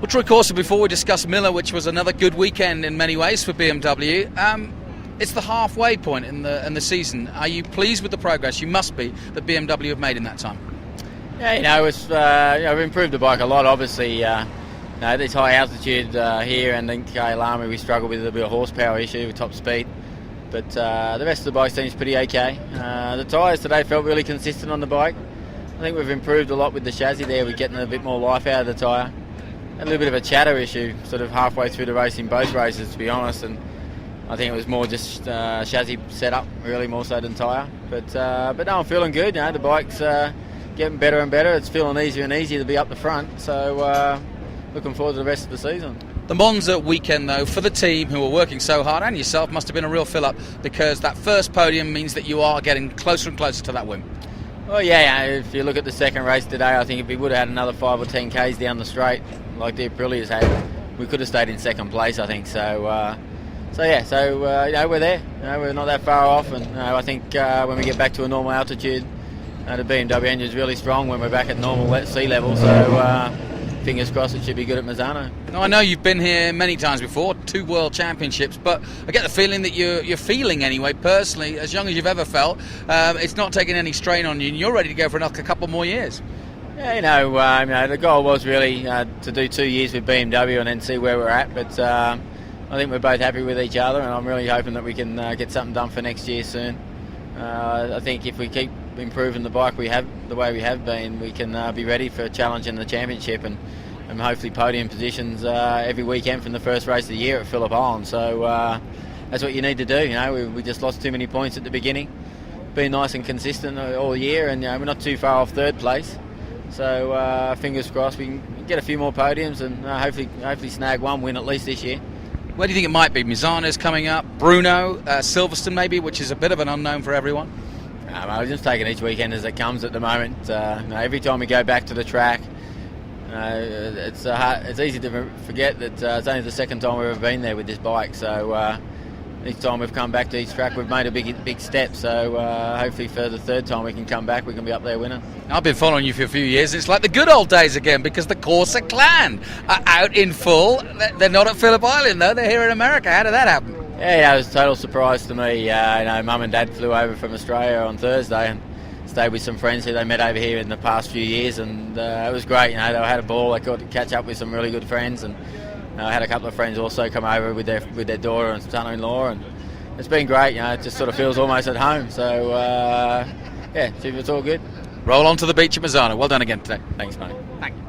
Well, Troy Corser, before we discuss Miller, which was another good weekend in many ways for BMW, it's the halfway point in the season. Are you pleased with the progress? You must be, that BMW have made in that time. Yeah, we've improved the bike a lot. Obviously, this high altitude here, and in Lamy we struggle with a bit of horsepower issue with top speed. But the rest of the bike seems pretty okay. The tyres today felt really consistent on the bike. I think we've improved a lot with the chassis there. We're getting a bit more life out of the tyre. A little bit of a chatter issue sort of halfway through the race in both races, to be honest. And I think it was more just chassis setup, really, more so than tyre. But no, I'm feeling good. The bike's getting better and better. It's feeling easier and easier to be up the front. So looking forward to the rest of the season. The Monza weekend, though, for the team who are working so hard, and yourself, must have been a real fill-up, because that first podium means that you are getting closer and closer to that win. Well, yeah, if you look at the second race today, I think if we would have had another 5 or 10 Ks down the straight, like the Aprilia's had, we could have stayed in second place, I think. So we're there. We're not that far off, and I think when we get back to a normal altitude, the BMW engine is really strong when we're back at normal sea level. So fingers crossed it should be good at Misano. Now, I know you've been here many times before, 2 World Championships, but I get the feeling that you're feeling anyway, personally, as young as you've ever felt, it's not taking any strain on you, and you're ready to go for another couple more years. Yeah, the goal was really to do 2 years with BMW and then see where we're at, but I think we're both happy with each other, and I'm really hoping that we can get something done for next year soon. I think if we keep improving the bike we have the way we have been, we can be ready for a challenge in the championship and hopefully podium positions every weekend from the first race of the year at Phillip Island. So that's what you need to do. We just lost too many points at the beginning. Been nice and consistent all year, and we're not too far off third place. So fingers crossed we can get a few more podiums and hopefully snag one win at least this year. Where do you think it might be? Misano's coming up, Bruno, Silverstone maybe, which is a bit of an unknown for everyone. I'm just taking each weekend as it comes at the moment. Every time we go back to the track, it's easy to forget that it's only the second time we've ever been there with this bike. So each time we've come back to each track, we've made a big step. So hopefully for the third time we can come back, we can be up there winning. I've been following you for a few years. It's like the good old days again, because the Corser clan are out in full. They're not at Phillip Island, though. They're here in America. How did that happen? Yeah, it was a total surprise to me. Mum and Dad flew over from Australia on Thursday and stayed with some friends who they met over here in the past few years, and it was great. They had a ball. They got to catch up with some really good friends, and I had a couple of friends also come over with their daughter and son-in-law, and it's been great. It just sort of feels almost at home. So it's all good. Roll on to the beach at Misano. Well done again today. Thanks, mate. Thank you.